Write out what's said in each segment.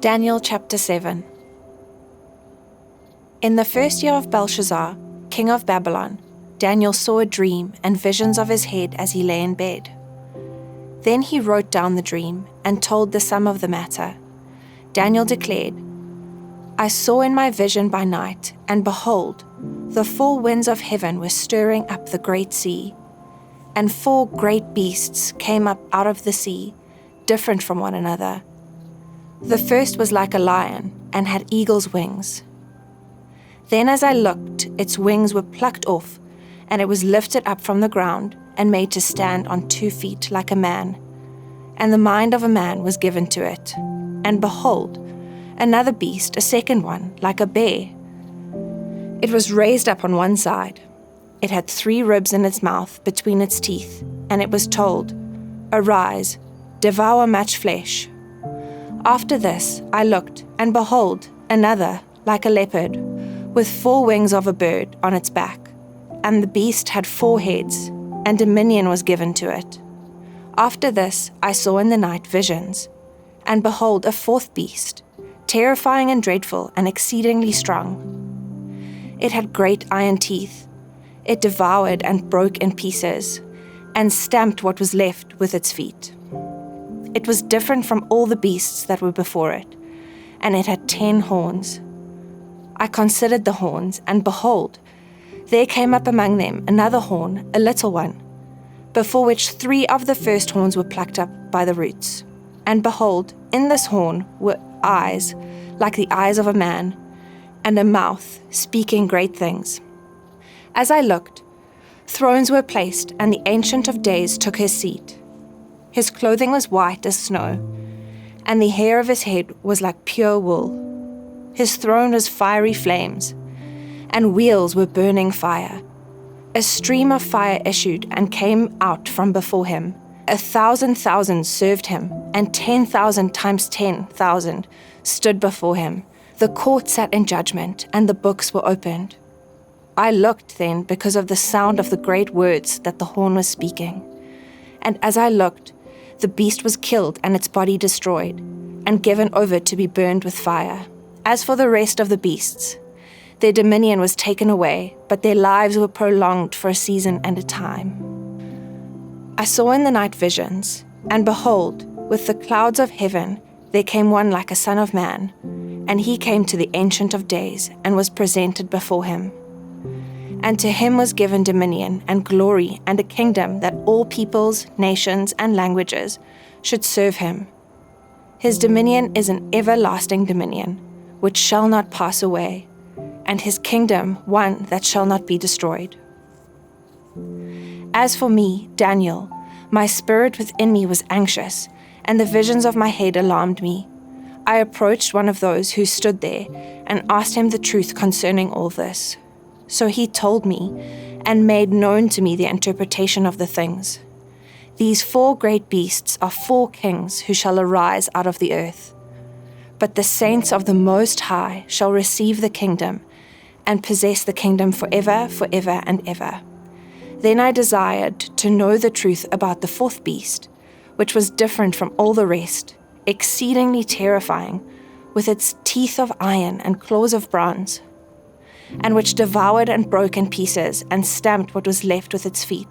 Daniel chapter 7. In the first year of Belshazzar, king of Babylon, Daniel saw a dream and visions of his head as he lay in bed. Then he wrote down the dream and told the sum of the matter. Daniel declared, I saw in my vision by night, and behold, the four winds of heaven were stirring up the great sea, and four great beasts came up out of the sea, different from one another. The first was like a lion, and had eagle's wings. Then as I looked, its wings were plucked off, and it was lifted up from the ground, and made to stand on 2 feet like a man. And the mind of a man was given to it. And behold, another beast, a second one, like a bear. It was raised up on one side. It had 3 ribs in its mouth between its teeth, and it was told, Arise, devour much flesh. After this I looked, and behold, another, like a leopard, with 4 wings of a bird on its back. And the beast had 4 heads, and dominion was given to it. After this I saw in the night visions, and behold, a 4th beast, terrifying and dreadful and exceedingly strong. It had great iron teeth. It devoured and broke in pieces, and stamped what was left with its feet. It was different from all the beasts that were before it, and it had 10 horns. I considered the horns, and behold, there came up among them another horn, a little one, before which 3 of the first horns were plucked up by the roots. And behold, in this horn were eyes like the eyes of a man, and a mouth speaking great things. As I looked, thrones were placed, and the Ancient of Days took his seat. His clothing was white as snow, and the hair of his head was like pure wool. His throne was fiery flames, and wheels were burning fire. A stream of fire issued and came out from before him. 1,000,000 served him, and 10,000 times 10,000 stood before him. The court sat in judgment, and the books were opened. I looked then because of the sound of the great words that the horn was speaking. And as I looked, the beast was killed and its body destroyed, and given over to be burned with fire. As for the rest of the beasts, their dominion was taken away, but their lives were prolonged for a season and a time. I saw in the night visions, and behold, with the clouds of heaven there came one like a son of man, and he came to the Ancient of Days, and was presented before him. And to him was given dominion and glory and a kingdom that all peoples, nations, and languages should serve him. His dominion is an everlasting dominion, which shall not pass away, and his kingdom one that shall not be destroyed. As for me, Daniel, my spirit within me was anxious, and the visions of my head alarmed me. I approached one of those who stood there, and asked him the truth concerning all this. So he told me, and made known to me the interpretation of the things. These 4 great beasts are 4 kings who shall arise out of the earth. But the saints of the Most High shall receive the kingdom, and possess the kingdom forever, forever, and ever. Then I desired to know the truth about the 4th beast, which was different from all the rest, exceedingly terrifying, with its teeth of iron and claws of bronze, and which devoured and broke in pieces, and stamped what was left with its feet,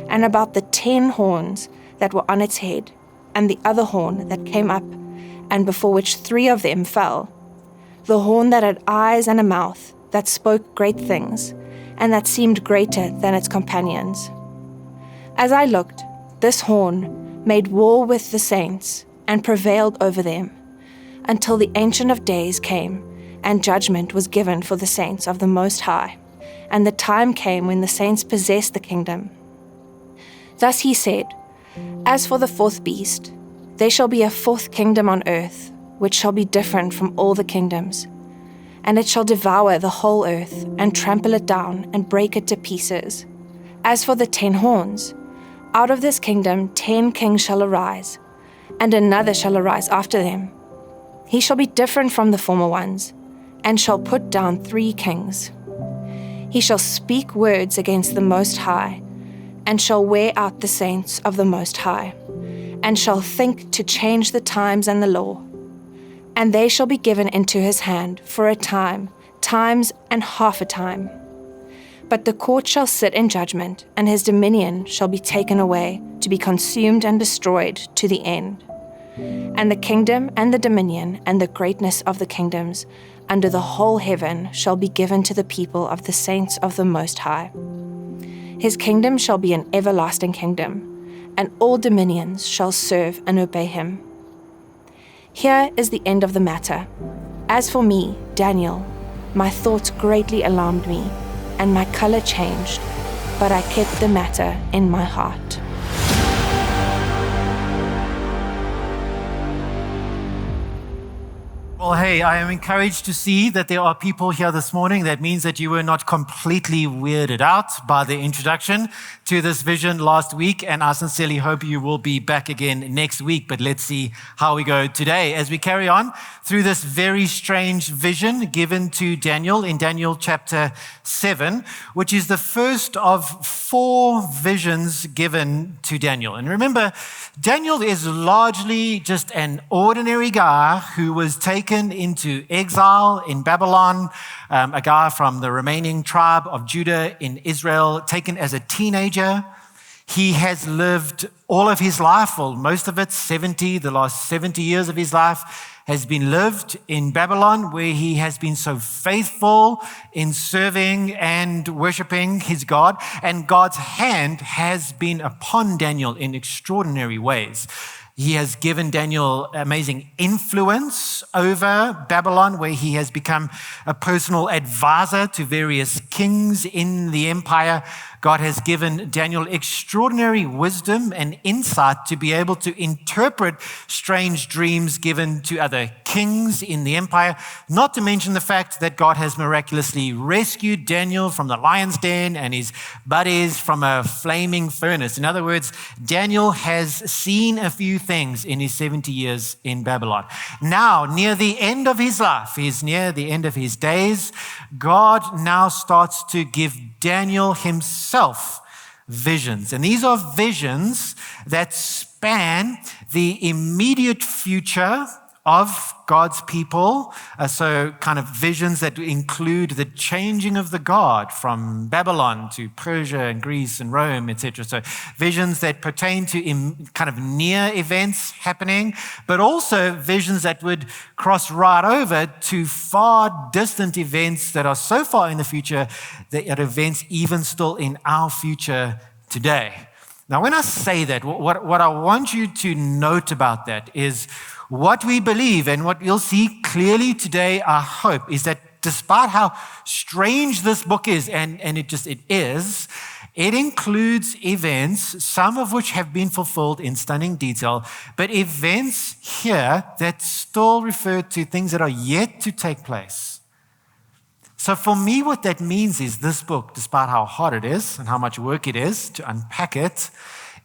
and about the 10 horns that were on its head, and the other horn that came up, and before which 3 of them fell, the horn that had eyes and a mouth, that spoke great things, and that seemed greater than its companions. As I looked, this horn made war with the saints, and prevailed over them, until the Ancient of Days came, and judgment was given for the saints of the Most High, and the time came when the saints possessed the kingdom. Thus he said, As for the 4th beast, there shall be a 4th kingdom on earth, which shall be different from all the kingdoms, and it shall devour the whole earth, and trample it down, and break it to pieces. As for the 10 horns, out of this kingdom 10 kings shall arise, and another shall arise after them. He shall be different from the former ones, and shall put down 3 kings. He shall speak words against the Most High, and shall wear out the saints of the Most High, and shall think to change the times and the law. And they shall be given into his hand for a time, times and half a time. But the court shall sit in judgment, and his dominion shall be taken away, to be consumed and destroyed to the end. And the kingdom and the dominion and the greatness of the kingdoms under the whole heaven shall be given to the people of the saints of the Most High. His kingdom shall be an everlasting kingdom, and all dominions shall serve and obey him. Here is the end of the matter. As for me, Daniel, my thoughts greatly alarmed me, and my color changed, but I kept the matter in my heart. Well, hey, I am encouraged to see that there are people here this morning. That means that you were not completely weirded out by the introduction to this vision last week, and I sincerely hope you will be back again next week. But let's see how we go today as we carry on through this very strange vision given to Daniel in Daniel chapter 7, which is the first of 4 visions given to Daniel. And remember, Daniel is largely just an ordinary guy who was taken into exile in Babylon, a guy from the remaining tribe of Judah in Israel, taken as a teenager. He has lived all of his life, well, most of it, the last 70 years of his life, has been lived in Babylon, where he has been so faithful in serving and worshiping his God. And God's hand has been upon Daniel in extraordinary ways. He has given Daniel amazing influence over Babylon, where he has become a personal advisor to various kings in the empire. God has given Daniel extraordinary wisdom and insight to be able to interpret strange dreams given to other kings in the empire, not to mention the fact that God has miraculously rescued Daniel from the lion's den and his buddies from a flaming furnace. In other words, Daniel has seen a few things in his 70 years in Babylon. Now, near the end of his life, he's near the end of his days, God now starts to give Daniel himself visions. And these are visions that span the immediate future of God's people. So kind of visions that include the changing of the guard from Babylon to Persia and Greece and Rome, etc. So visions that pertain to kind of near events happening, but also visions that would cross right over to far distant events that are so far in the future that are events even still in our future today. Now, when I say that, what I want you to note about that is what we believe, and what you'll see clearly today, I hope, is that despite how strange this book is, and it is, it includes events, some of which have been fulfilled in stunning detail, but events here that still refer to things that are yet to take place. So for me, what that means is this book, despite how hard it is and how much work it is to unpack it,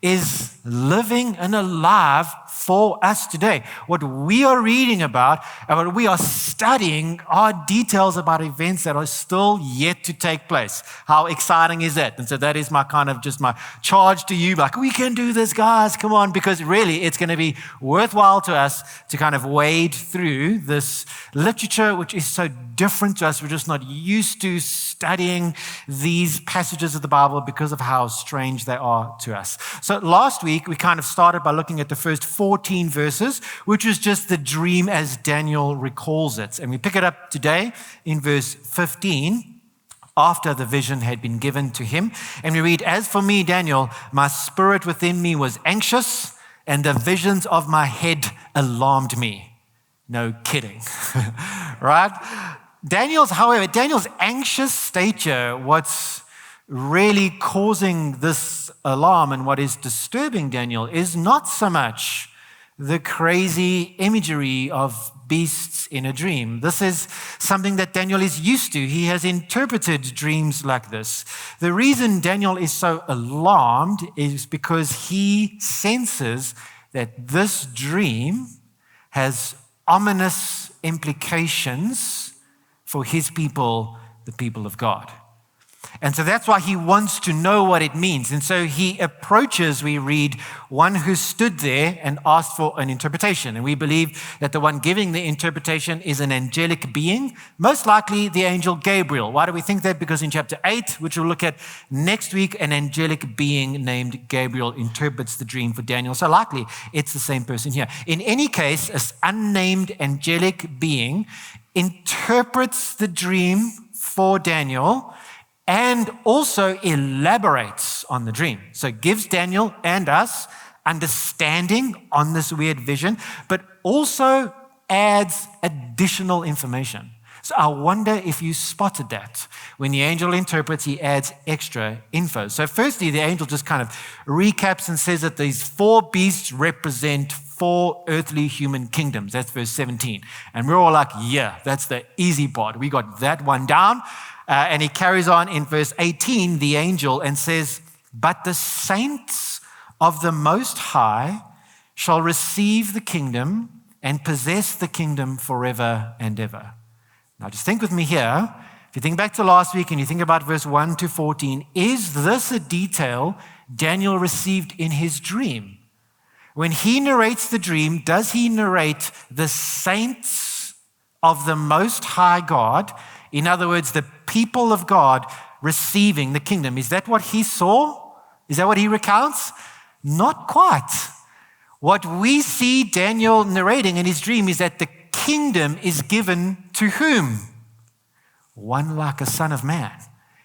is living and alive for us today. What we are reading about and what we are studying are details about events that are still yet to take place. How exciting is that? And so that is my kind of just my charge to you, like, we can do this, guys, come on, because really it's going to be worthwhile to us to kind of wade through this literature, which is so different to us. We're just not used to studying these passages of the Bible because of how strange they are to us. So last week, we kind of started by looking at the first 14 verses, which was just the dream as Daniel recalls it. And we pick it up today in verse 15, after the vision had been given to him. And we read, "As for me, Daniel, my spirit within me was anxious, and the visions of my head alarmed me." No kidding, right? Daniel's anxious stature, what's really causing this alarm and what is disturbing Daniel is not so much the crazy imagery of beasts in a dream. This is something that Daniel is used to. He has interpreted dreams like this. The reason Daniel is so alarmed is because he senses that this dream has ominous implications for his people, the people of God. And so that's why he wants to know what it means. And so he approaches, we read, one who stood there and asked for an interpretation. And we believe that the one giving the interpretation is an angelic being, most likely the angel Gabriel. Why do we think that? Because in chapter 8, which we'll look at next week, an angelic being named Gabriel interprets the dream for Daniel. So likely it's the same person here. In any case, an unnamed angelic being interprets the dream for Daniel and also elaborates on the dream. So it gives Daniel and us understanding on this weird vision, but also adds additional information. So I wonder if you spotted that. When the angel interprets, he adds extra info. So firstly, the angel just kind of recaps and says that these 4 beasts represent 4 earthly human kingdoms. That's verse 17. And we're all like, yeah, that's the easy part. We got that one down. And he carries on in verse 18, the angel, and says, but the saints of the Most High shall receive the kingdom and possess the kingdom forever and ever. Now just think with me here. If you think back to last week and you think about verse 1 to 14, is this a detail Daniel received in his dream? When he narrates the dream, does he narrate the saints of the Most High God? In other words, the people of God receiving the kingdom. Is that what he saw? Is that what he recounts? Not quite. What we see Daniel narrating in his dream is that the kingdom is given to whom? One like a son of man.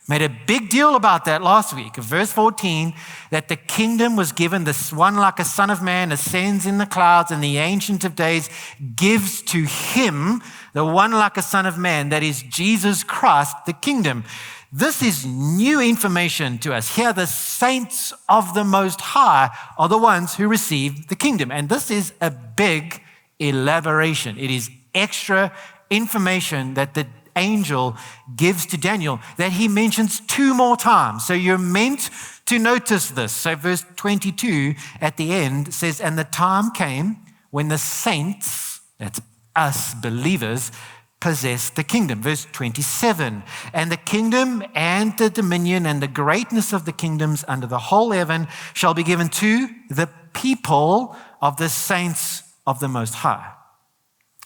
Made a big deal about that last week. Verse 14, that the kingdom was given, this one like a son of man ascends in the clouds, and the Ancient of Days gives to him, the one like a son of man, that is Jesus Christ, the kingdom. This is new information to us. Here, the saints of the Most High are the ones who receive the kingdom. And this is a big elaboration. It is extra information that the angel gives to Daniel that he mentions 2 more times. So you're meant to notice this. So verse 22 at the end says, and the time came when the saints, that's us believers, possessed the kingdom. Verse 27, and the kingdom and the dominion and the greatness of the kingdoms under the whole heaven shall be given to the people of the saints of the Most High.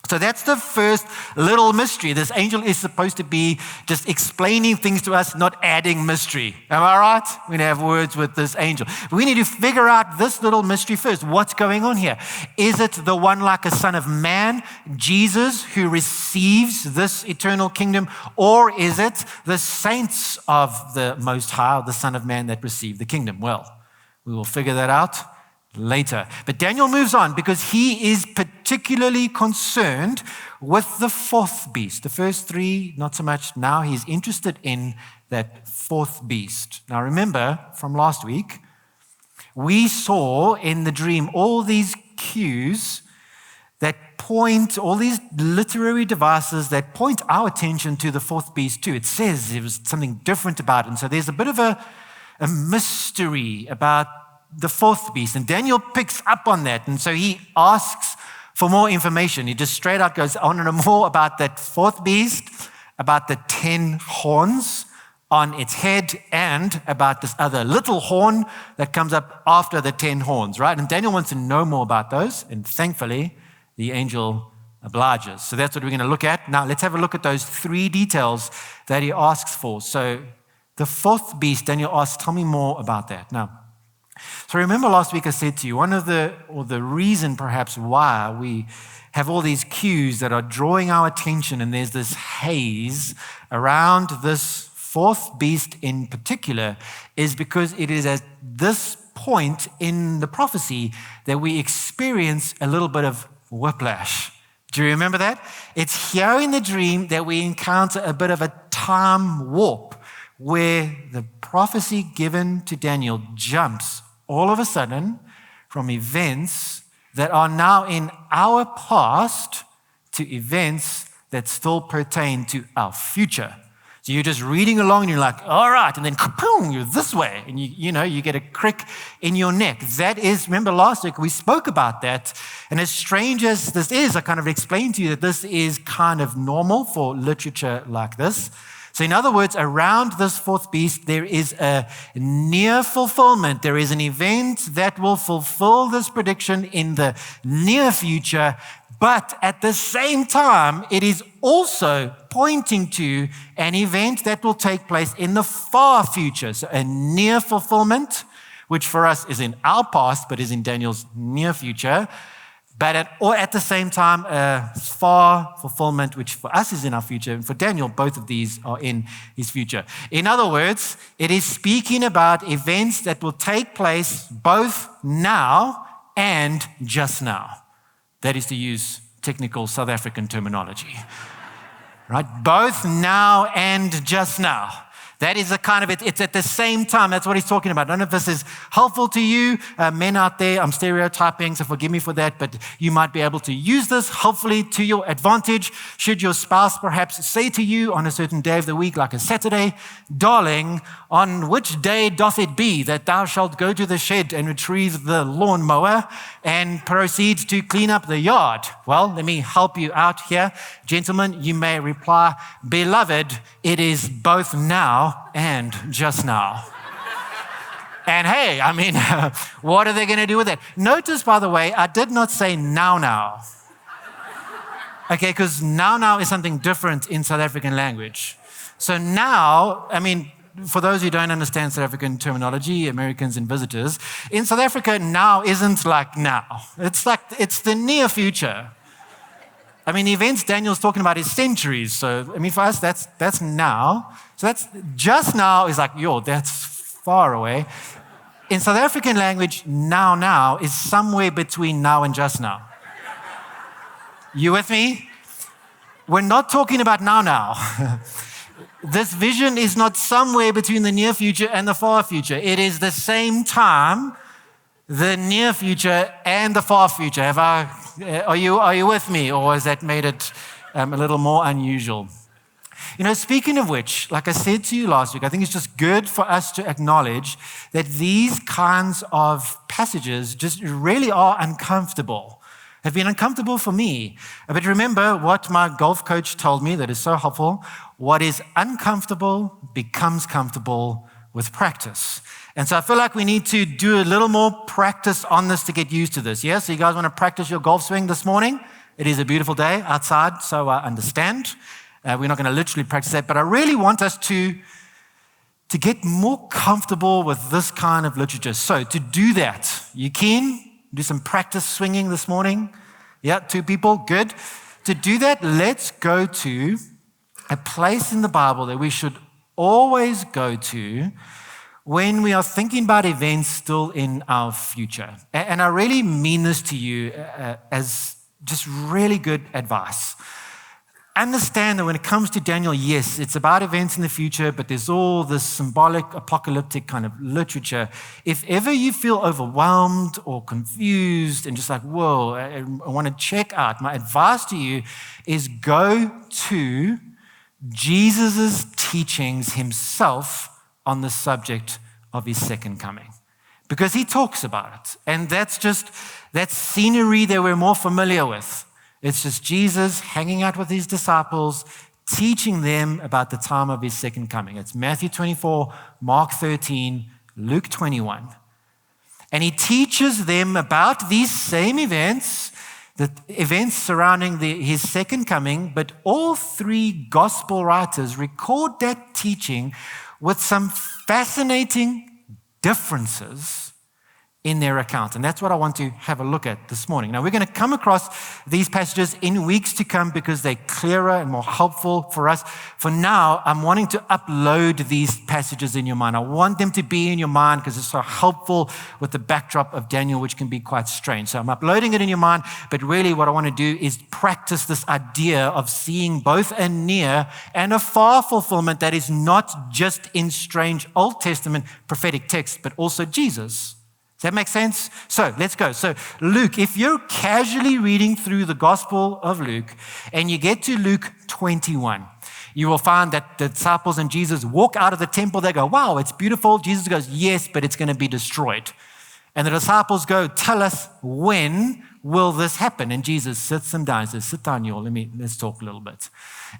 So that's the first little mystery. This angel is supposed to be just explaining things to us, not adding mystery. Am I right? We have words with this angel. We need to figure out this little mystery first. What's going on here? Is it the one like a son of man, Jesus, who receives this eternal kingdom? Or is it the saints of the Most High, the Son of Man, that receive the kingdom? Well, we will figure that out later. But Daniel moves on because he is particularly concerned with the 4th beast. The first 3, not so much. Now he's interested in that 4th beast. Now remember from last week, we saw in the dream all these cues that point, all these literary devices that point our attention to the 4th beast too. It says there was something different about it. And so there's a bit of a mystery about the 4th beast. And Daniel picks up on that. And so he asks for more information. He just straight out goes, I want to know more about that 4th beast, about the 10 horns on its head, and about this other little horn that comes up after the 10 horns, right? And Daniel wants to know more about those. And thankfully, the angel obliges. So that's what we're going to look at. Now, let's have a look at those 3 details that he asks for. So the 4th beast, Daniel asks, tell me more about that. Now, so remember last week I said to you, the reason perhaps why we have all these cues that are drawing our attention, and there's this haze around this 4th beast in particular, is because it is at this point in the prophecy that we experience a little bit of whiplash. Do you remember that? It's here in the dream that we encounter a bit of a time warp where the prophecy given to Daniel jumps all of a sudden from events that are now in our past to events that still pertain to our future. So you're just reading along and you're like, all right, and then kapoom, you're this way. And you get a crick in your neck. That is, remember last week we spoke about that. And as strange as this is, I kind of explained to you that this is kind of normal for literature like this. So in other words, around this fourth beast, there is a near fulfillment. There is an event that will fulfill this prediction in the near future, but at the same time, it is also pointing to an event that will take place in the far future. So a near fulfillment, which for us is in our past, but is in Daniel's near future. But at the same time, a far fulfillment, which for us is in our future. And for Daniel, both of these are in his future. In other words, it is speaking about events that will take place both now and just now. That is to use technical South African terminology. Right? Both now and just now. That is a kind of, it's at the same time. That's what he's talking about. None of this is helpful to you, men out there. I'm stereotyping, so forgive me for that, but you might be able to use this, hopefully, to your advantage. Should your spouse perhaps say to you on a certain day of the week, like a Saturday, darling, on which day doth it be that thou shalt go to the shed and retrieve the lawnmower and proceed to clean up the yard? Well, let me help you out here. Gentlemen, you may reply, beloved, it is both now and just now. And hey, I mean, what are they going to do with that? Notice, by the way, I did not say now. Okay, because now is something different in South African language. So now, I mean, for those who don't understand South African terminology, Americans and visitors, in South Africa, now isn't like now. It's the near future. I mean, the events Daniel's talking about is centuries. So, I mean, for us, that's now. So that's just now is like, that's far away. In South African language, now is somewhere between now and just now. You with me? We're not talking about now. This vision is not somewhere between the near future and the far future. It is the same time, the near future and the far future. Are you with me, or has that made it a little more unusual? Speaking of which, like I said to you last week, I think it's just good for us to acknowledge that these kinds of passages just really are uncomfortable. Have been uncomfortable for me. But remember what my golf coach told me that is so helpful. What is uncomfortable becomes comfortable with practice. And so I feel like we need to do a little more practice on this to get used to this. Yeah, so you guys want to practice your golf swing this morning? It is a beautiful day outside, so I understand. We're not going to literally practice that, but I really want us to get more comfortable with this kind of literature. So to do that, you keen? Do some practice swinging this morning? Yeah, 2 people, good. To do that, let's go to a place in the Bible that we should always go to when we are thinking about events still in our future. And I really mean this to you as just really good advice. Understand that when it comes to Daniel, yes, it's about events in the future, but there's all this symbolic, apocalyptic kind of literature. If ever you feel overwhelmed or confused and just like, whoa, I want to check out, my advice to you is go to Jesus' teachings himself on the subject of his second coming. Because he talks about it. And that's just that scenery that we're more familiar with. It's just Jesus hanging out with his disciples, teaching them about the time of his second coming. It's Matthew 24, Mark 13, Luke 21. And he teaches them about these same events, the events surrounding his second coming, but all 3 gospel writers record that teaching with some fascinating differences in their account. And that's what I want to have a look at this morning. Now, we're going to come across these passages in weeks to come because they're clearer and more helpful for us. For now, I'm wanting to upload these passages in your mind. I want them to be in your mind because it's so helpful with the backdrop of Daniel, which can be quite strange. So I'm uploading it in your mind, but really what I want to do is practice this idea of seeing both a near and a far fulfillment that is not just in strange Old Testament prophetic texts, but also Jesus. Does that make sense? So let's go. So Luke, if you're casually reading through the Gospel of Luke and you get to Luke 21, you will find that the disciples and Jesus walk out of the temple. They go, wow, it's beautiful. Jesus goes, yes, but it's going to be destroyed. And the disciples go, tell us, when will this happen? And Jesus sits them down. He says, sit down, you all. Let's talk a little bit.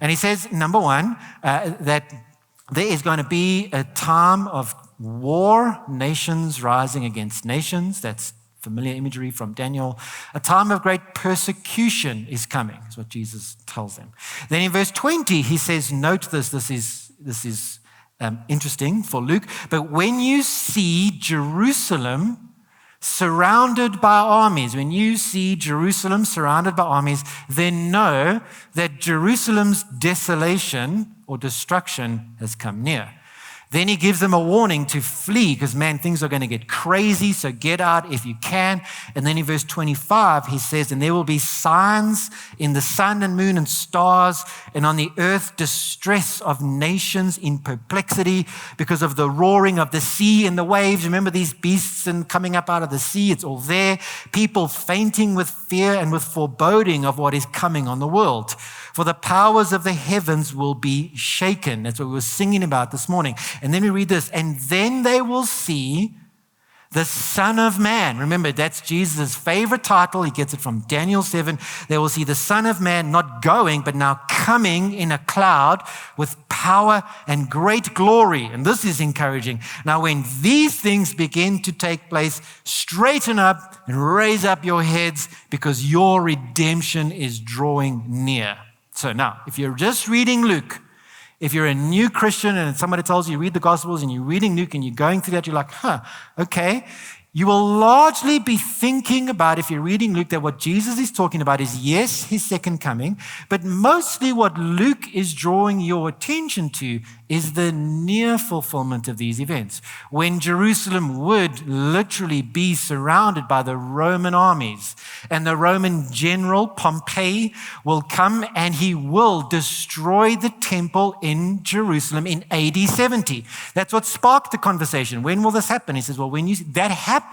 And he says, number one, that there is going to be a time of war, nations rising against nations. That's familiar imagery from Daniel. A time of great persecution is coming, is what Jesus tells them. Then in verse 20, he says, note this is interesting for Luke, but when you see Jerusalem surrounded by armies, then know that Jerusalem's desolation or destruction has come near. Then he gives them a warning to flee because, man, things are going to get crazy, so get out if you can. And then in verse 25, he says, and there will be signs in the sun and moon and stars, and on the earth distress of nations in perplexity because of the roaring of the sea and the waves. Remember these beasts and coming up out of the sea? It's all there. People fainting with fear and with foreboding of what is coming on the world. For the powers of the heavens will be shaken. That's what we were singing about this morning. And then we read this, and then they will see the Son of Man. Remember, that's Jesus' favorite title. He gets it from Daniel 7. They will see the Son of Man not going, but now coming in a cloud with power and great glory. And this is encouraging. Now, when these things begin to take place, straighten up and raise up your heads because your redemption is drawing near. So now, if you're just reading Luke, if you're a new Christian and somebody tells you read the Gospels and you're reading Luke and you're going through that, you're like, okay. You will largely be thinking about, if you're reading Luke, that what Jesus is talking about is, yes, his second coming, but mostly what Luke is drawing your attention to is the near fulfillment of these events, when Jerusalem would literally be surrounded by the Roman armies, and the Roman general Pompey will come and he will destroy the temple in Jerusalem in AD 70. That's what sparked the conversation. When will this happen? He says, well, when that happened,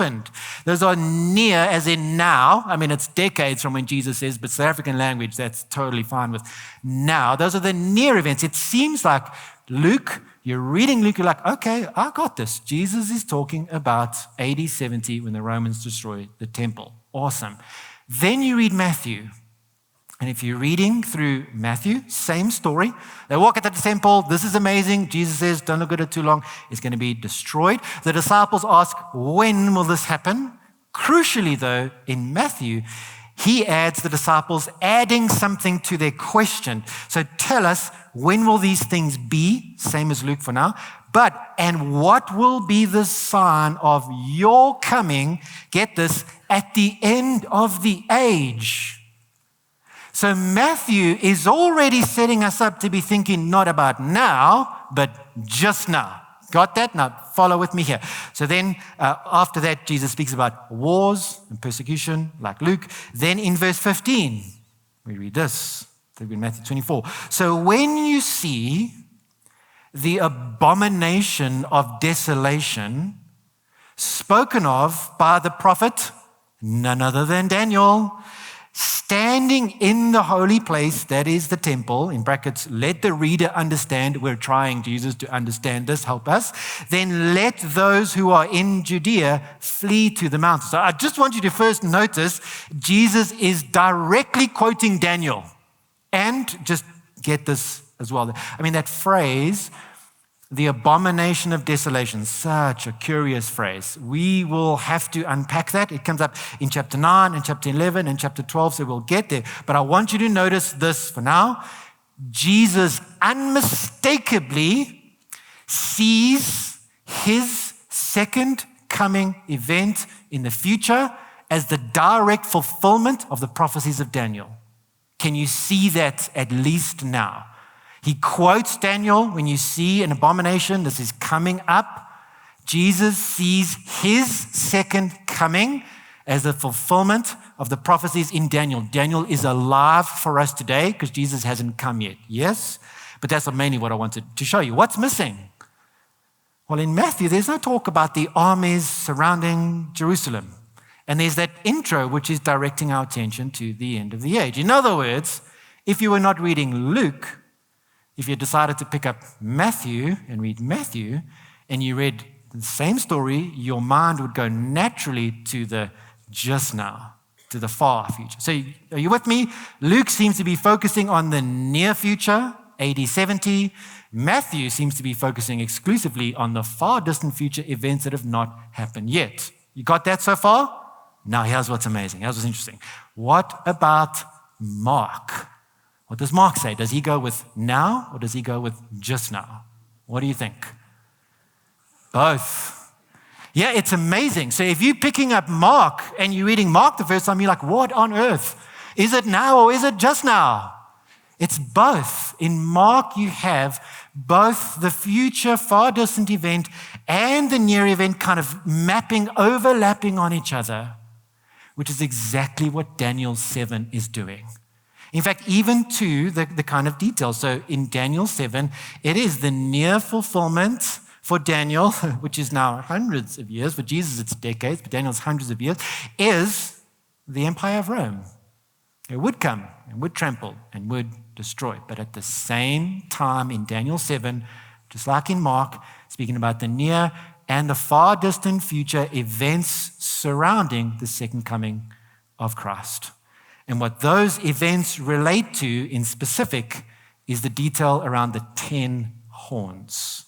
those are near, as in now. I mean, it's decades from when Jesus says, but South African language, that's totally fine with now. Those are the near events. It seems like Luke, you're reading Luke, you're like, okay, I got this. Jesus is talking about AD 70 when the Romans destroyed the temple. Awesome. Then you read Matthew. And if you're reading through Matthew, same story. They walk at the temple. This is amazing. Jesus says, don't look at it too long. It's going to be destroyed. The disciples ask, when will this happen? Crucially, though, in Matthew, he adds the disciples adding something to their question. So tell us, when will these things be? Same as Luke for now. And what will be the sign of your coming, get this, at the end of the age? So Matthew is already setting us up to be thinking not about now, but just now. Got that? Now follow with me here. So then after that, Jesus speaks about wars and persecution like Luke. Then in verse 15, we read this. In Matthew 24. So when you see the abomination of desolation spoken of by the prophet, none other than Daniel, standing in the holy place, that is the temple, in brackets, let the reader understand. We're trying, Jesus, to understand this, help us. Then let those who are in Judea flee to the mountains. So I just want you to first notice, Jesus is directly quoting Daniel. And just get this as well. I mean, that phrase, the abomination of desolation, such a curious phrase. We will have to unpack that. It comes up in chapter 9 and chapter 11 and chapter 12, so we'll get there. But I want you to notice this for now. Jesus unmistakably sees his second coming event in the future as the direct fulfillment of the prophecies of Daniel. Can you see that at least now? He quotes Daniel, when you see an abomination, this is coming up. Jesus sees his second coming as a fulfillment of the prophecies in Daniel. Daniel is alive for us today because Jesus hasn't come yet. Yes? But that's mainly what I wanted to show you. What's missing? Well, in Matthew, there's no talk about the armies surrounding Jerusalem. And there's that intro which is directing our attention to the end of the age. In other words, if you were not reading Luke, if you decided to pick up Matthew and read Matthew, and you read the same story, your mind would go naturally to the just now, to the far future. So are you with me? Luke seems to be focusing on the near future, AD 70. Matthew seems to be focusing exclusively on the far distant future events that have not happened yet. You got that so far? Now here's what's amazing. Here's what's interesting. What about Mark? What does Mark say? Does he go with now or does he go with just now? What do you think? Both. Yeah, it's amazing. So if you're picking up Mark and you're reading Mark the first time, you're like, what on earth? Is it now or is it just now? It's both. In Mark, you have both the future far distant event and the near event kind of mapping, overlapping on each other, which is exactly what Daniel 7 is doing. In fact, even to the kind of details. So in Daniel 7, it is the near fulfillment for Daniel, which is now hundreds of years. For Jesus, it's decades, but Daniel's hundreds of years, is the empire of Rome. It would come and would trample and would destroy. But at the same time in Daniel 7, just like in Mark, speaking about the near and the far distant future events surrounding the second coming of Christ. And what those events relate to in specific is the detail around the 10 horns.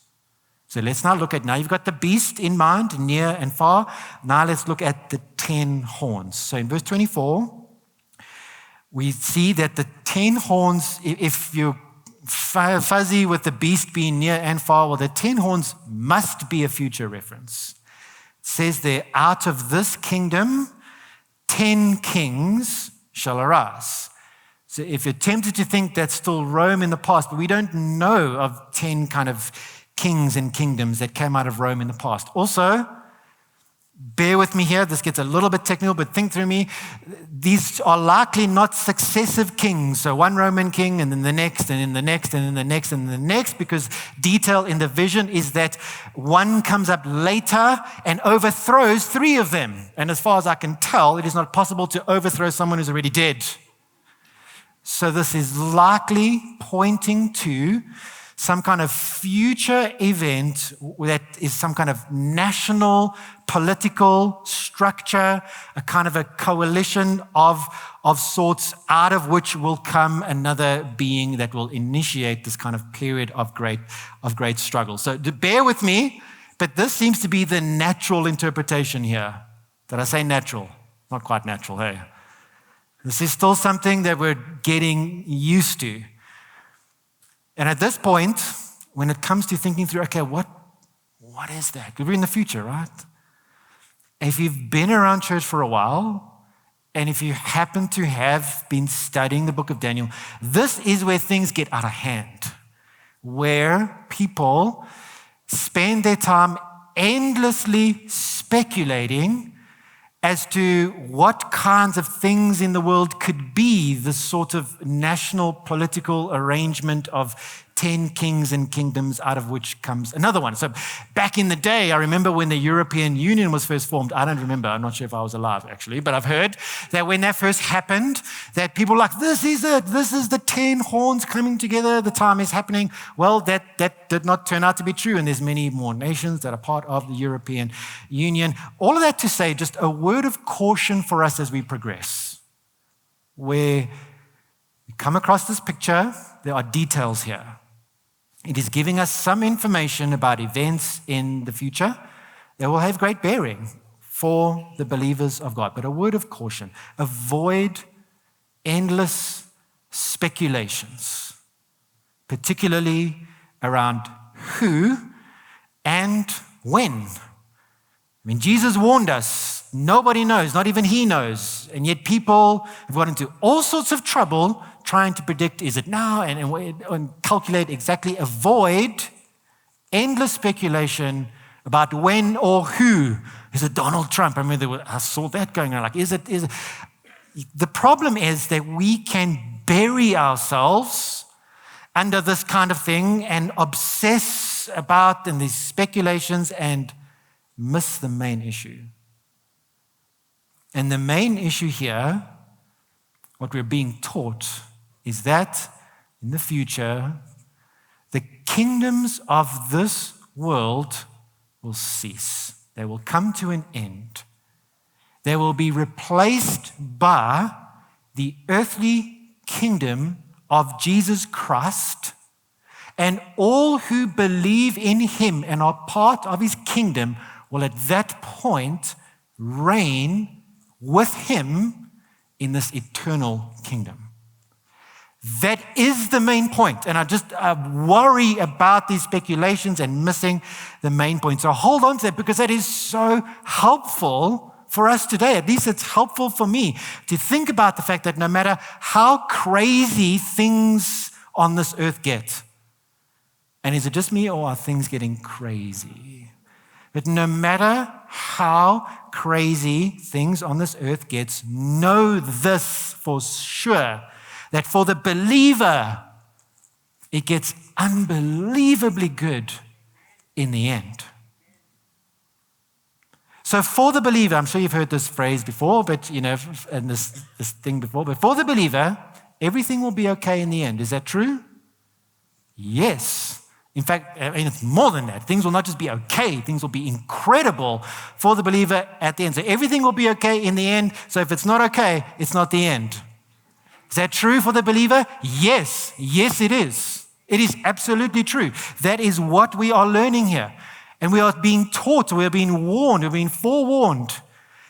So let's now look at, now you've got the beast in mind, near and far. Now let's look at the 10 horns. So in verse 24, we see that the 10 horns, if you're fuzzy with the beast being near and far, well, the 10 horns must be a future reference. It says there, out of this kingdom, 10 kings shall arise. So if you're tempted to think that's still Rome in the past, but we don't know of 10 kind of kings and kingdoms that came out of Rome in the past. Also, bear with me here, this gets a little bit technical, but think through me. These are likely not successive kings. So one Roman king and then the next and then the next and then the next and the next, because detail in the vision is that one comes up later and overthrows 3 of them. And as far as I can tell, it is not possible to overthrow someone who's already dead. So this is likely pointing to some kind of future event that is some kind of national political structure, a kind of a coalition of sorts, out of which will come another being that will initiate this kind of period of great struggle. So bear with me, but this seems to be the natural interpretation here. Did I say natural? Not quite natural, hey? This is still something that we're getting used to. And at this point, when it comes to thinking through, okay, what is that? We're in the future, right? If you've been around church for a while, and if you happen to have been studying the book of Daniel, this is where things get out of hand, where people spend their time endlessly speculating as to what kinds of things in the world could be the sort of national political arrangement of 10 kings and kingdoms, out of which comes another one. So back in the day, I remember when the European Union was first formed. I don't remember. I'm not sure if I was alive, actually. But I've heard that when that first happened, that people were like, this is it. This is the 10 horns coming together. The time is happening. Well, that did not turn out to be true. And there's many more nations that are part of the European Union. All of that to say, just a word of caution for us as we progress. Where we come across this picture, there are details here. It is giving us some information about events in the future that will have great bearing for the believers of God. But a word of caution, avoid endless speculations, particularly around who and when. I mean, Jesus warned us, nobody knows, not even he knows. And yet people have got into all sorts of trouble trying to predict, is it now? And calculate exactly, avoid endless speculation about when or who. Is it Donald Trump? I mean, I saw that going on. Like, is it? The problem is that we can bury ourselves under this kind of thing and obsess about in these speculations and miss the main issue. And the main issue here, what we're being taught, is that in the future, the kingdoms of this world will cease. They will come to an end. They will be replaced by the earthly kingdom of Jesus Christ, And all who believe in him and are part of his kingdom will at that point reign with him in this eternal kingdom. That is the main point. And I worry about these speculations and missing the main point. So hold on to that, because that is so helpful for us today. At least it's helpful for me to think about the fact that no matter how crazy things on this earth get, and is it just me or are things getting crazy? But no matter how crazy things on this earth gets, know this for sure, that for the believer, it gets unbelievably good in the end. So for the believer, I'm sure you've heard this phrase before, but and this thing before, but for the believer, everything will be okay in the end. Is that true? Yes. In fact, it's more than that. Things will not just be okay, things will be incredible for the believer at the end. So everything will be okay in the end. So if it's not okay, it's not the end. Is that true for the believer? Yes. Yes, it is. It is absolutely true. That is what we are learning here. And we are being taught, we are being warned, we're being forewarned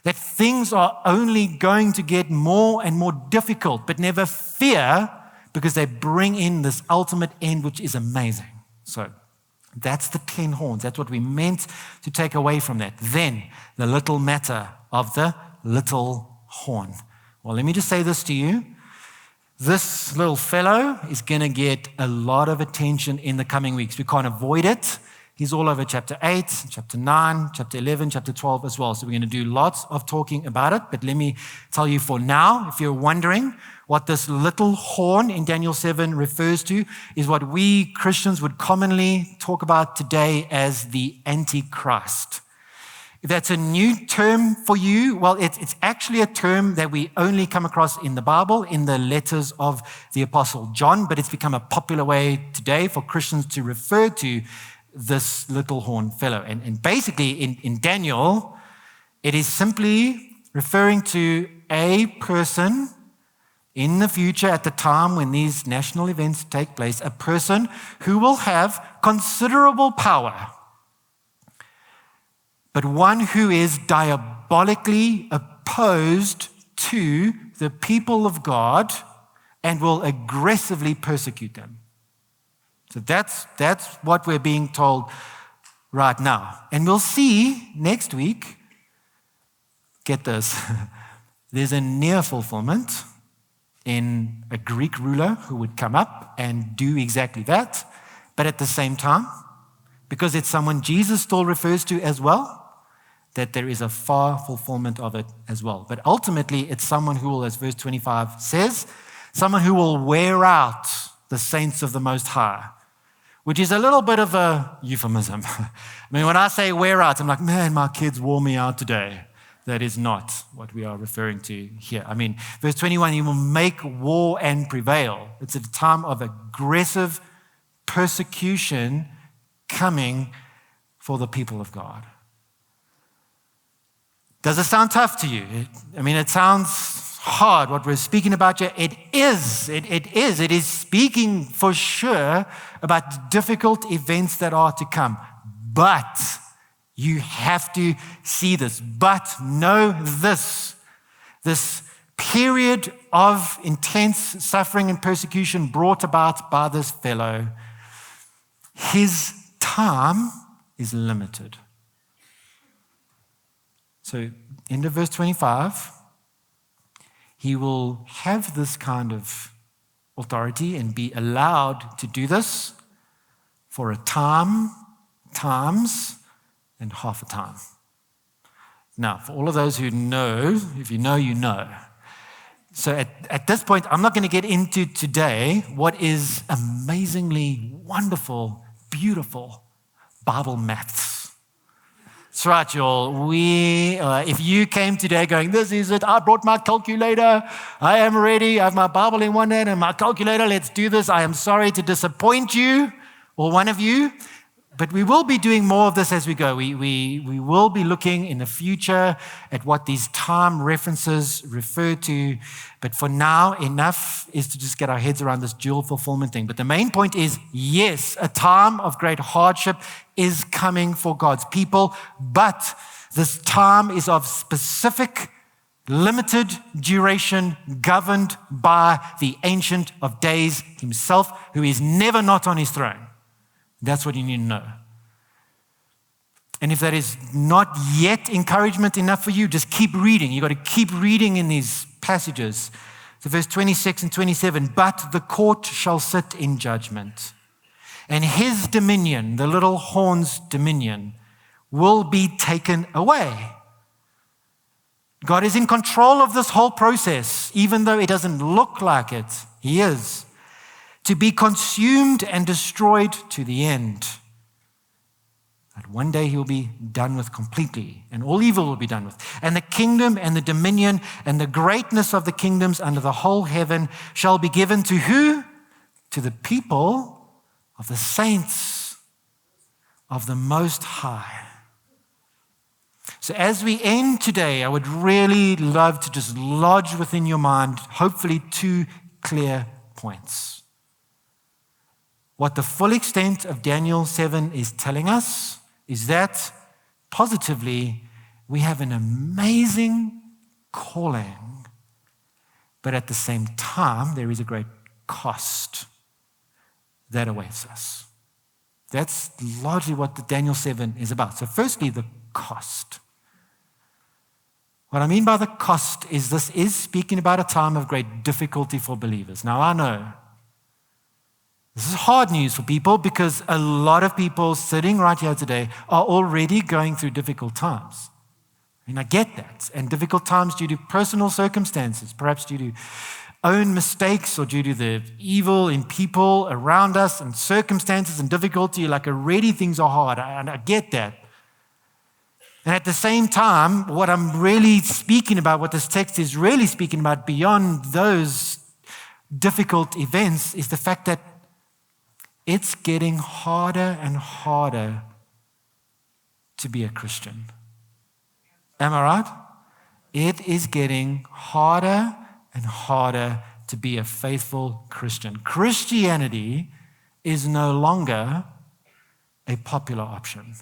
that things are only going to get more and more difficult, but never fear, because they bring in this ultimate end, which is amazing. So that's the 10 horns. That's what we meant to take away from that. Then the little matter of the little horn. Well, let me just say this to you. This little fellow is going to get a lot of attention in the coming weeks. We can't avoid it. He's all over chapter 8, chapter 9, chapter 11, chapter 12 as well. So we're going to do lots of talking about it. But let me tell you for now, if you're wondering what this little horn in Daniel 7 refers to, is what we Christians would commonly talk about today as the Antichrist. If that's a new term for you, well, it's actually a term that we only come across in the Bible, in the letters of the Apostle John, but it's become a popular way today for Christians to refer to this little horn fellow. And basically in Daniel, it is simply referring to a person in the future, at the time when these national events take place, a person who will have considerable power, but one who is diabolically opposed to the people of God and will aggressively persecute them. So that's what we're being told right now. And we'll see next week, get this, there's a near fulfillment in a Greek ruler who would come up and do exactly that. But at the same time, because it's someone Jesus still refers to as well, that there is a far fulfillment of it as well. But ultimately, it's someone who will, as verse 25 says, someone who will wear out the saints of the Most High, which is a little bit of a euphemism. I mean, when I say wear out, I'm like, man, my kids wore me out today. That is not what we are referring to here. I mean, verse 21, he will make war and prevail. It's a time of aggressive persecution coming for the people of God. Does it sound tough to you? It sounds hard what we're speaking about here. It is. It is speaking for sure about difficult events that are to come. But you have to see this. But know this. This period of intense suffering and persecution brought about by this fellow, his time is limited. So, end of verse 25, he will have this kind of authority and be allowed to do this for a time, times, and half a time. Now, for all of those who know, if you know, you know. So at this point, I'm not going to get into today what is amazingly wonderful, beautiful Bible maths. That's right, y'all. If you came today going, this is it, I brought my calculator, I am ready, I have my Bible in one hand and my calculator, let's do this. I am sorry to disappoint you, or one of you. But we will be doing more of this as we go. We will be looking in the future at what these time references refer to. But for now, enough is to just get our heads around this dual fulfillment thing. But the main point is, yes, a time of great hardship is coming for God's people, but this time is of specific, limited duration, governed by the Ancient of Days himself, who is never not on his throne. That's what you need to know. And if that is not yet encouragement enough for you, just keep reading. You've got to keep reading in these passages. So verse 26 and 27, but the court shall sit in judgment, and his dominion, the little horn's dominion, will be taken away. God is in control of this whole process, even though it doesn't look like it. He is. To be consumed and destroyed to the end. That one day he will be done with completely, and all evil will be done with. And the kingdom and the dominion and the greatness of the kingdoms under the whole heaven shall be given to who? To the people of the saints of the Most High. So as we end today, I would really love to just lodge within your mind, hopefully 2 clear points. What the full extent of Daniel 7 is telling us is that, positively, we have an amazing calling, but at the same time, there is a great cost that awaits us. That's largely what the Daniel 7 is about. So firstly, the cost. What I mean by the cost is this is speaking about a time of great difficulty for believers. Now, I know this is hard news for people because a lot of people sitting right here today are already going through difficult times. I mean, I get that. And difficult times due to personal circumstances, perhaps due to own mistakes or due to the evil in people around us and circumstances and difficulty, like already things are hard. And I get that. And at the same time, what I'm really speaking about, what this text is really speaking about beyond those difficult events is the fact that it's getting harder and harder to be a Christian. Am I right? It is getting harder and harder to be a faithful Christian. Christianity is no longer a popular option.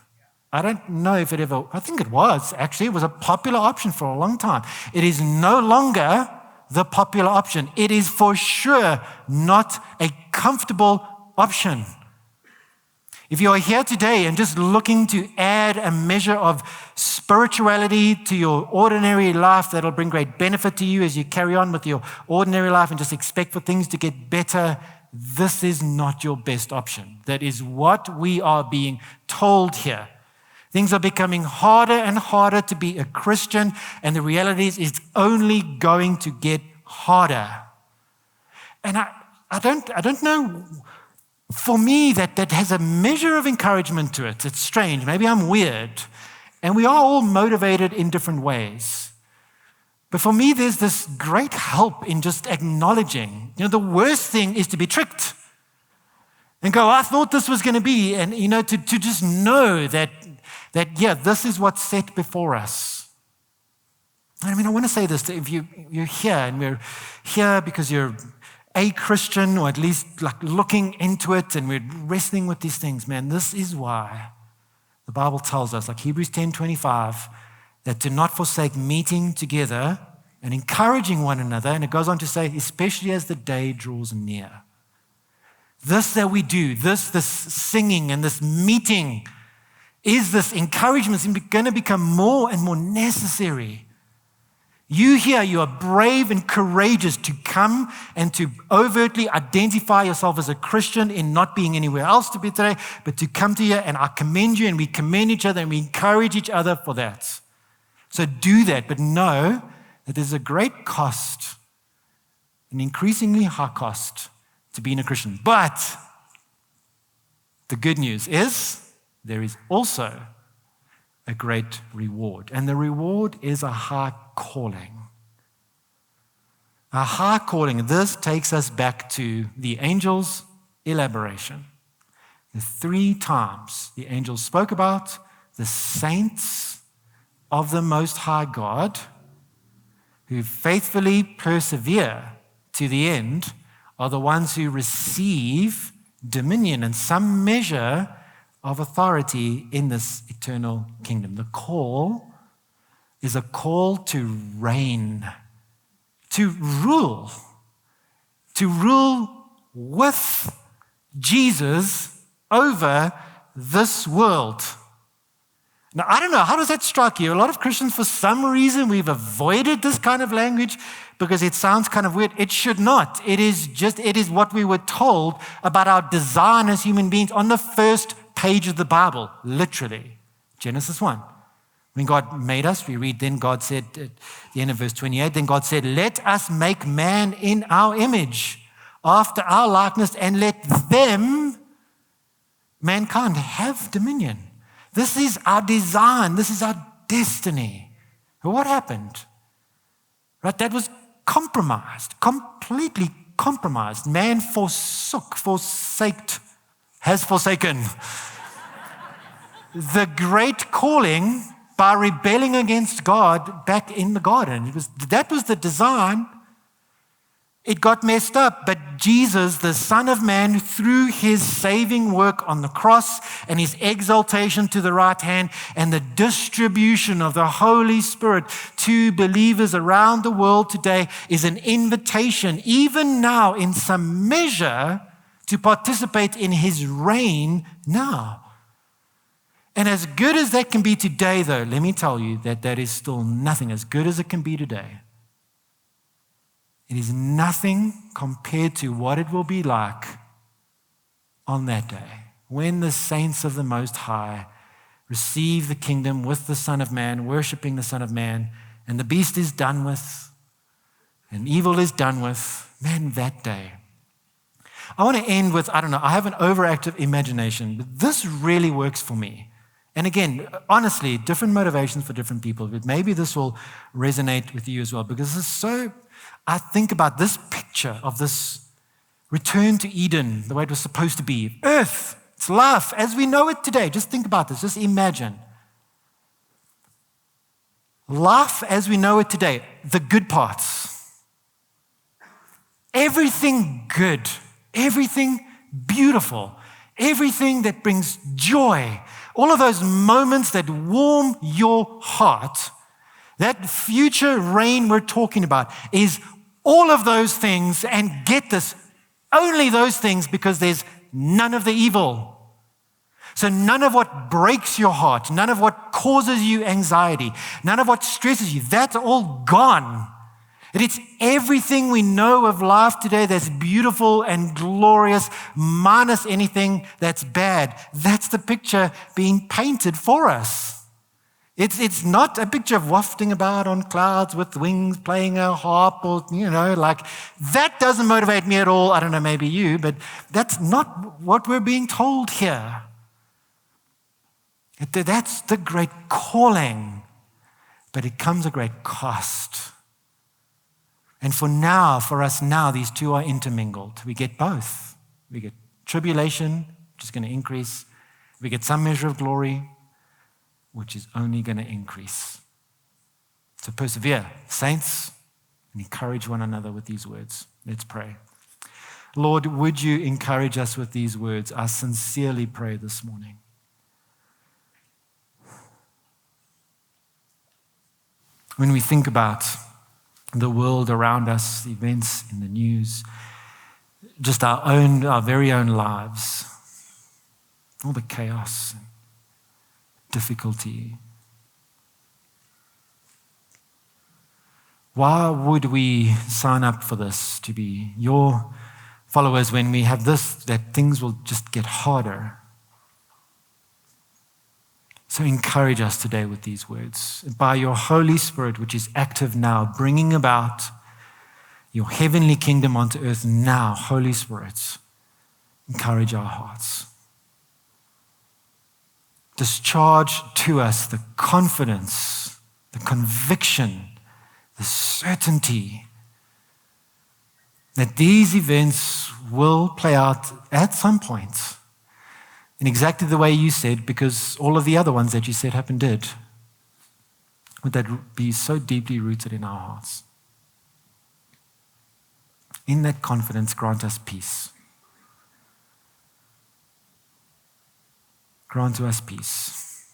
I don't know if it ever, I think it was actually, it was a popular option for a long time. It is no longer the popular option. It is for sure not a comfortable option. If you are here today and just looking to add a measure of spirituality to your ordinary life that'll bring great benefit to you as you carry on with your ordinary life and just expect for things to get better, this is not your best option. That is what we are being told here. Things are becoming harder and harder to be a Christian, and the reality is it's only going to get harder. And I don't know. For me, that has a measure of encouragement to it. It's strange. Maybe I'm weird. And we are all motivated in different ways. But for me, there's this great help in just acknowledging. The worst thing is to be tricked. And go, I thought this was going to be. And, to just know that, this is what's set before us. I mean, I want to say this. If you're here, and we're here because you're a Christian, or at least like looking into it, and we're wrestling with these things, man, this is why the Bible tells us, like Hebrews 10:25, that to not forsake meeting together and encouraging one another, and it goes on to say, especially as the day draws near. This that we do, this singing and this meeting, is this encouragement is going to become more and more necessary. You here, you are brave and courageous to come and to overtly identify yourself as a Christian in not being anywhere else to be today, but to come to here, and I commend you, and we commend each other, and we encourage each other for that. So do that, but know that there's a great cost, an increasingly high cost to being a Christian. But the good news is there is also a great reward. And the reward is a high calling. A high calling. This takes us back to the angel's elaboration. The 3 times the angel spoke about the saints of the Most High God who faithfully persevere to the end are the ones who receive dominion and some measure of authority in this eternal kingdom. The call is a call to reign, to rule with Jesus over this world. Now, I don't know, how does that strike you? A lot of Christians, for some reason, we've avoided this kind of language because it sounds kind of weird. It should not. It is what we were told about our design as human beings on the first page of the Bible, literally. Genesis 1. When God made us, we read, then God said, at the end of verse 28, then God said, let us make man in our image, after our likeness, and let them, mankind, have dominion. This is our design. This is our destiny. What happened? Right? That was compromised, completely compromised. Man has forsaken the great calling by rebelling against God back in the garden. That was the design. It got messed up, but Jesus, the Son of Man, through his saving work on the cross and his exaltation to the right hand and the distribution of the Holy Spirit to believers around the world today, is an invitation, even now in some measure, to participate in his reign now. And as good as that can be today, though, let me tell you that is still nothing as good as it can be today. It is nothing compared to what it will be like on that day when the saints of the Most High receive the kingdom with the Son of Man, worshiping the Son of Man, and the beast is done with, and evil is done with. Man, that day. I want to end with, I have an overactive imagination, but this really works for me. And again, honestly, different motivations for different people, but maybe this will resonate with you as well, because it's so... I think about this picture of this return to Eden, the way it was supposed to be. Earth, it's life as we know it today. Just think about this. Just imagine. Life as we know it today, the good parts. Everything good, everything beautiful, everything that brings joy, all of those moments that warm your heart. That future reign we're talking about is all of those things, and get this, only those things, because there's none of the evil. So none of what breaks your heart, none of what causes you anxiety, none of what stresses you, that's all gone. And it's everything we know of life today that's beautiful and glorious, minus anything that's bad. That's the picture being painted for us. It's not a picture of wafting about on clouds with wings, playing a harp, or, that doesn't motivate me at all. I don't know, maybe you, but that's not what we're being told here. That's the great calling, but it comes at great cost. And for us now, these two are intermingled. We get both. We get tribulation, which is going to increase. We get some measure of glory, which is only going to increase. So persevere, saints, and encourage one another with these words. Let's pray. Lord, would you encourage us with these words? I sincerely pray this morning. When we think about the world around us, events in the news, just our very own lives, all the chaos, difficulty. Why would we sign up for this, to be your followers, when we have this, that things will just get harder? So encourage us today with these words. By your Holy Spirit, which is active now, bringing about your heavenly kingdom onto earth now, Holy Spirit, encourage our hearts. Discharge to us the confidence, the conviction, the certainty that these events will play out at some point, in exactly the way you said, because all of the other ones that you said did. Would that be so deeply rooted in our hearts? In that confidence, grant us peace. Grant to us peace.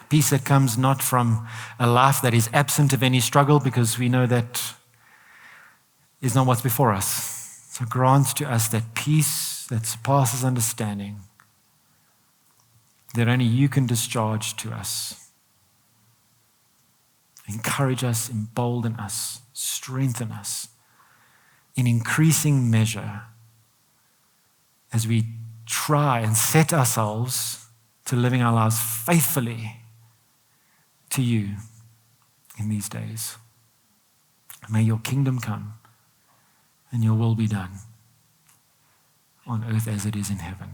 Peace that comes not from a life that is absent of any struggle, because we know that is not what's before us. So grant to us that peace that surpasses understanding, that only you can discharge to us. Encourage us, embolden us, strengthen us in increasing measure as we try and set ourselves to living our lives faithfully to you in these days. May your kingdom come and your will be done on earth as it is in heaven.